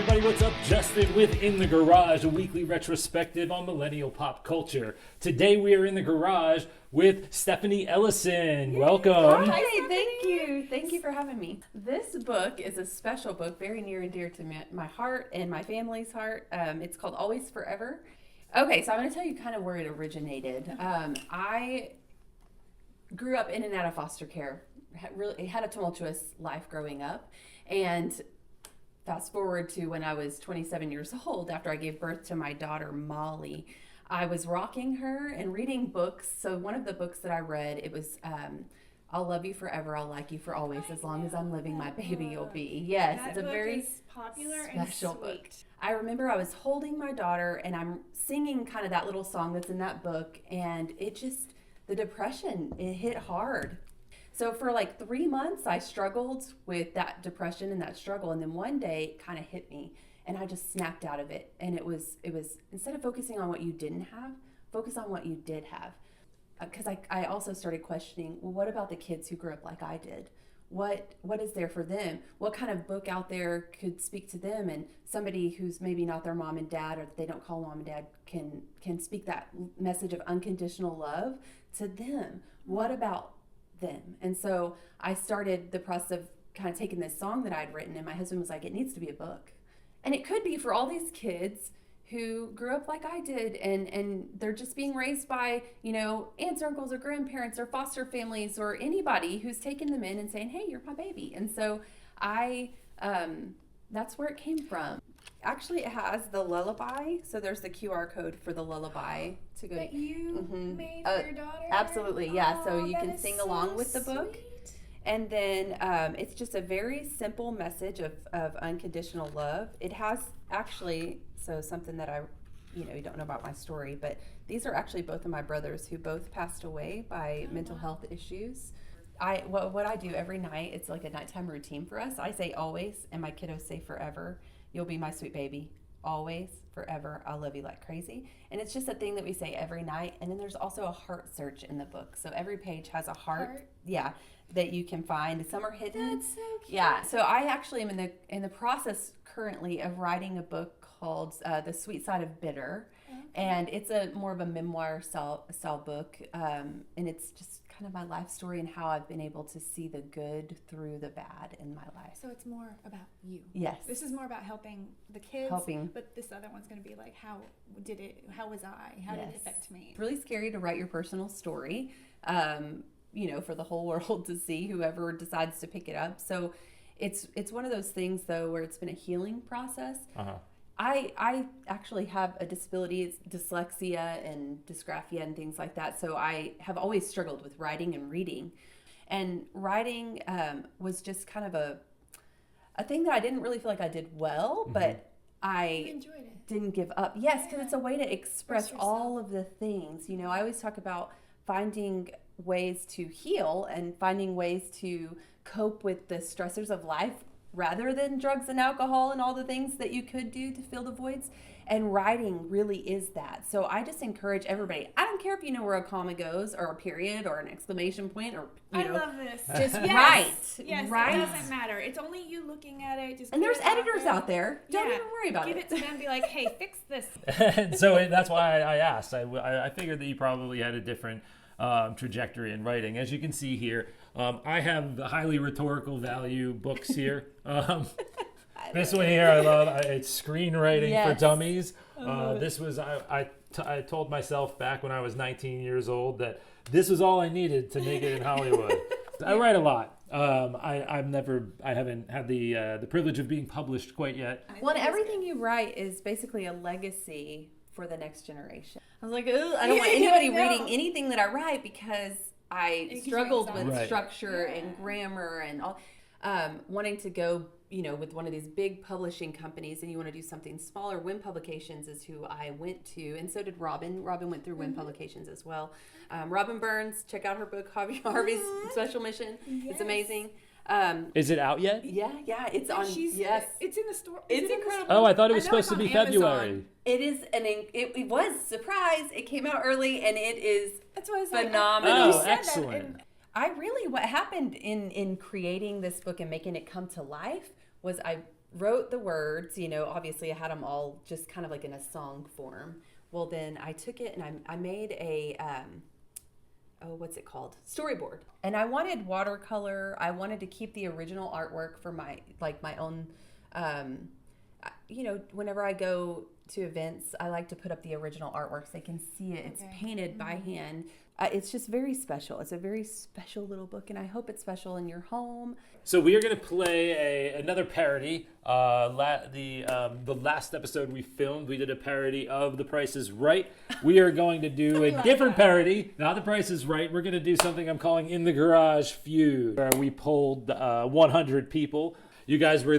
everybody, what's up? Justin with In the Garage, a weekly retrospective on millennial pop culture. Today we are in the garage with Stephanie Ellison. Yay. Welcome. Hi, thank you. Thank you for having me. This book is a special book, very near and dear to my heart and my family's heart. It's called Always Forever. Okay, so I'm going to tell you kind of where it originated. I grew up in and out of foster care. Had a tumultuous life growing up, and fast forward to when I was 27 years old, after I gave birth to my daughter, Molly, I was rocking her and reading books. So one of the books that I read, it was I'll Love You Forever, I'll Like You for Always, as long as I'm living, my baby you'll be. Yes, that it's a book very is popular special and book. I remember I was holding my daughter and I'm singing kind of that little song that's in that book, and the depression, it hit hard. So for like 3 months, I struggled with that depression and that struggle. And then one day it kind of hit me and I just snapped out of it. And it was instead of focusing on what you didn't have, focus on what you did have. Because I also started questioning, well, what about the kids who grew up like I did? What is there for them? What kind of book out there could speak to them? And somebody who's maybe not their mom and dad, or they don't call mom and dad, can speak that message of unconditional love to them. What about them? And so I started the process of kind of taking this song that I'd written, and my husband was like, it needs to be a book. And it could be for all these kids who grew up like I did, and they're just being raised by, aunts, uncles, or grandparents, or foster families, or anybody who's taking them in and saying, hey, you're my baby. And so that's where it came from. Actually, it has the lullaby, so there's the QR code for the lullaby to go. That you made for your daughter? Absolutely, yeah. So you can sing so along with the book. Sweet. And then it's just a very simple message of unconditional love. It has actually, so something that you don't know about my story, but these are actually both of my brothers who both passed away by mental health issues. What I do every night, it's like a nighttime routine for us. I say always, and my kiddos say forever. You'll be my sweet baby. Always, forever, I'll love you like crazy. And it's just a thing that we say every night. And then there's also a heart search in the book. So every page has a heart. Yeah, that you can find. Some are hidden. That's so cute. Yeah, so I actually am in the process currently of writing a book called The Sweet Side of Bitter. Okay. And it's more of a memoir style book. And it's just kind of my life story and how I've been able to see the good through the bad in my life. So it's more about you. Yes. This is more about helping the kids. But this other one's going to be like, how was I? How did it affect me? It's really scary to write your personal story, for the whole world to see, whoever decides to pick it up. So it's one of those things, though, where it's been a healing process. Uh-huh. I actually have a disability, it's dyslexia and dysgraphia and things like that. So I have always struggled with writing and reading. And writing was just kind of a thing that I didn't really feel like I did well, but I didn't give up. Yes, because it's a way to express all of the things. I always talk about finding ways to heal and finding ways to cope with the stressors of life, rather than drugs and alcohol and all the things that you could do to fill the voids. And writing really is that. So I just encourage everybody. I don't care if you know where a comma goes, or a period, or an exclamation point, or I love this. Just write. Yes, write. It doesn't matter. It's only you looking at it. And there's editors out there. Don't even worry about Give it to them and be like, hey, fix this. So that's why I asked. I figured that you probably had a different trajectory in writing. As you can see here, I have the highly rhetorical value books here. This one here I love. It's screenwriting for dummies. This was I told myself back when I was 19 years old that this was all I needed to make it in Hollywood. I write a lot. I haven't had the privilege of being published quite yet. Well, and everything you write is basically a legacy for the next generation. I was like, I don't want anybody reading anything that I write, because I struggled with structure and grammar and all. Wanting to go, with one of these big publishing companies, and you want to do something smaller. Win Publications is who I went to, and so did Robin. Robin went through Win Publications as well. Robin Burns, check out her book, Harvey's Special Mission. Yes. It's amazing. Is it out yet? Yeah, it's on. Yes, it's in the store. It's incredible. Oh, I thought it was supposed to be February. It is it was surprise. It came out early, and it is That's what I was phenomenal. Oh, excellent. What happened in creating this book and making it come to life was I wrote the words, obviously I had them all just kind of like in a song form. Well, then I took it and I made a, what's it called? Storyboard. And I wanted watercolor. I wanted to keep the original artwork for my own, whenever I go to events, I like to put up the original artwork so they can see it. It's painted by hand. It's just very special. It's a very special little book, and I hope it's special in your home. So we are going to play another parody. The last episode we filmed, we did a parody of The Price is Right. We are going to do a different parody, not The Price is Right. We're going to do something I'm calling In the Garage Feud, where we polled 100 people. You guys will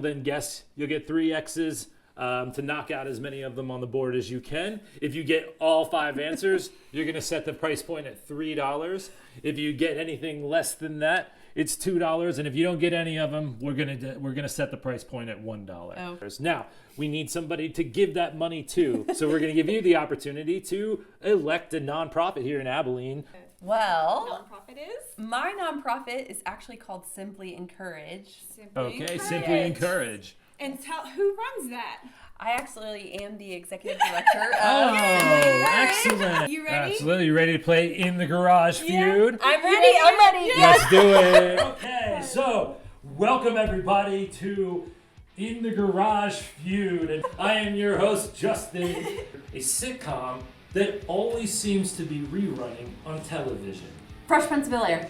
then guess. You'll get 3 X's. To knock out as many of them on the board as you can. If you get all 5 answers, you're going to set the price point at $3. If you get anything less than that, it's $2. And if you don't get any of them, we're going to set the price point at $1. Oh. Now, we need somebody to give that money to. So we're going to give you the opportunity to elect a nonprofit here in Abilene. Well, nonprofit is? My nonprofit is actually called Simply Encourage. Simply Encourage. And who runs that? I actually am the executive director of excellent. You ready? Absolutely. You ready to play In the Garage Feud? I'm ready. Let's do it. Okay, so welcome everybody to In the Garage Feud. And I am your host, Justin, a sitcom that always seems to be rerunning on television. Fresh Prince of Bel-Air.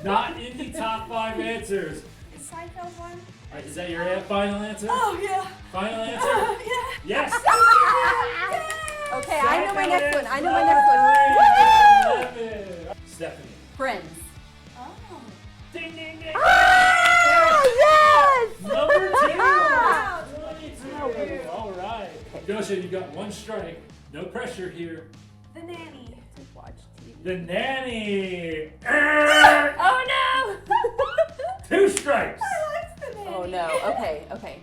Not in the top 5 answers. Seinfeld one? All right, is that your final answer? Oh, yeah. Final answer? Yeah. Yes. Okay, I know my next one. Woo! Stephanie. Friends. Oh. Ding, ding, ding. Yes! Number 2. Wow. 22. All right. Gosha, you got 1 strike. No pressure here. The Nanny. The Nanny. Oh, no! 2 strikes. I liked The Nanny. Oh, no. Okay.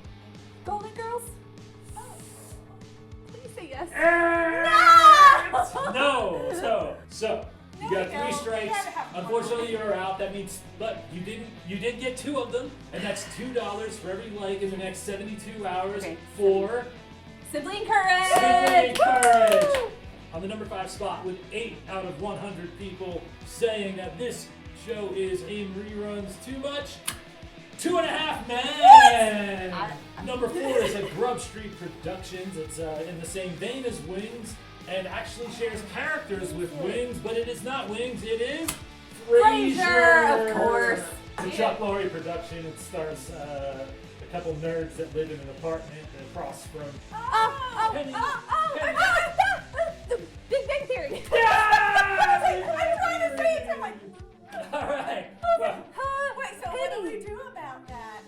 Golden Girls? Oh. Please say yes. No. So you got 3 strikes. You gotta have Unfortunately, you're out. That means, but you did get 2 of them, and that's $2 for every like in the next 72 hours for Simply Encourage. Simply Encourage. On the number 5 spot with 8 out of 100 people saying that this show is in reruns too much. 2.5 Men. Number 4 is a Grub Street Productions. It's in the same vein as Wings and actually shares characters with Wings, but it is not Wings. It is Frasier, of course. It's a Chuck Lorre production. It stars a couple nerds that live in an apartment across from Penny. The Big Bang Theory. Yeah! I'm trying to say it to my... All right. Well, wait, so what do we do about that?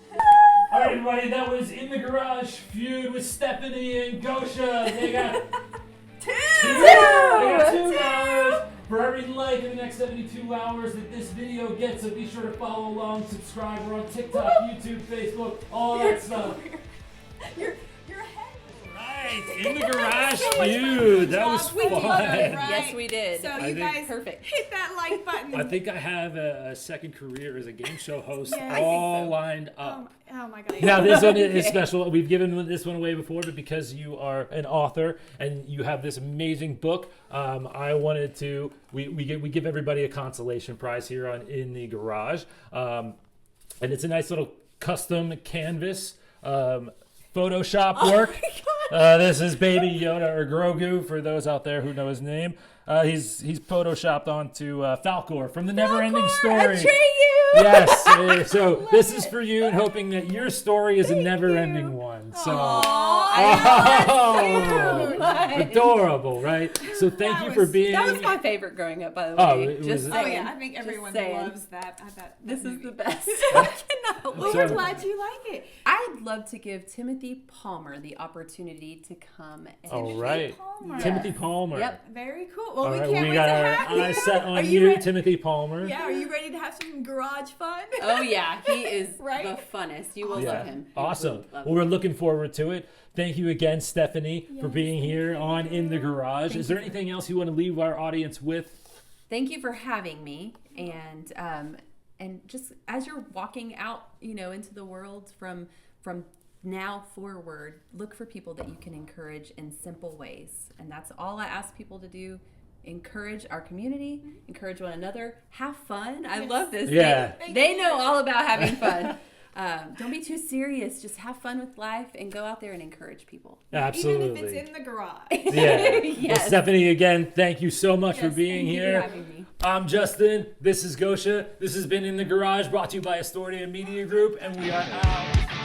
all right, everybody. That was In the Garage Feud with Stephanie and Gosha. They got $2 for every like in the next 72 hours that this video gets. So be sure to follow along, subscribe. We're on TikTok, YouTube, Facebook, all that stuff. You're ahead. Right, In the Garage Feud. That was We did fun. it, right? Yes, we did. So I you think- guys Perfect. hit that like button. I think I have a second career as a game show host Yeah, I think all so. lined up. Oh my god. Now this one is special. We've given this one away before, but because you are an author and you have this amazing book, I wanted to. We give everybody a consolation prize here on In the Garage, and it's a nice little custom canvas. Photoshop work. This is Baby Yoda or Grogu for those out there who know his name. He's photoshopped onto Falcor from the Neverending Story. Yes. So this is for you, and hoping that your story is a never-ending one. So adorable, right? So thank you for being. That was my favorite growing up, by the way. it Just was- Oh saying. yeah, I think everyone saying. loves that. This is movie. the best. I cannot Well, wait. we're glad you like it. I'd love to give Timothy Palmer the opportunity to come and All right. Palmer. Timothy Palmer. Yep. Very cool. Well, All we right, can't we wait got to our have you. eyes set Are on you you, ready? Timothy Palmer. Yeah, are you ready to have some garage fun? Oh yeah, he is Right? the funnest. You will Yeah. love him. You Awesome. will love Well, we're looking forward to it. Thank you again, Stephanie, for being here on In the Garage. Is there anything else you want to leave our audience with? Thank you for having me, and and just as you're walking out, into the world from now forward, look for people that you can encourage in simple ways. And that's all I ask people to do. Encourage our community, encourage one another, have fun. I love this. Yeah. They know all about having fun. Don't be too serious. Just have fun with life and go out there and encourage people. Absolutely. Even if it's in the garage. Yeah. Yes. Well, Stephanie, again, thank you so much for being Thank you here. for having me. I'm Justin. This is Gosha. This has been In the Garage, brought to you by Astoria Media Group, and we are out.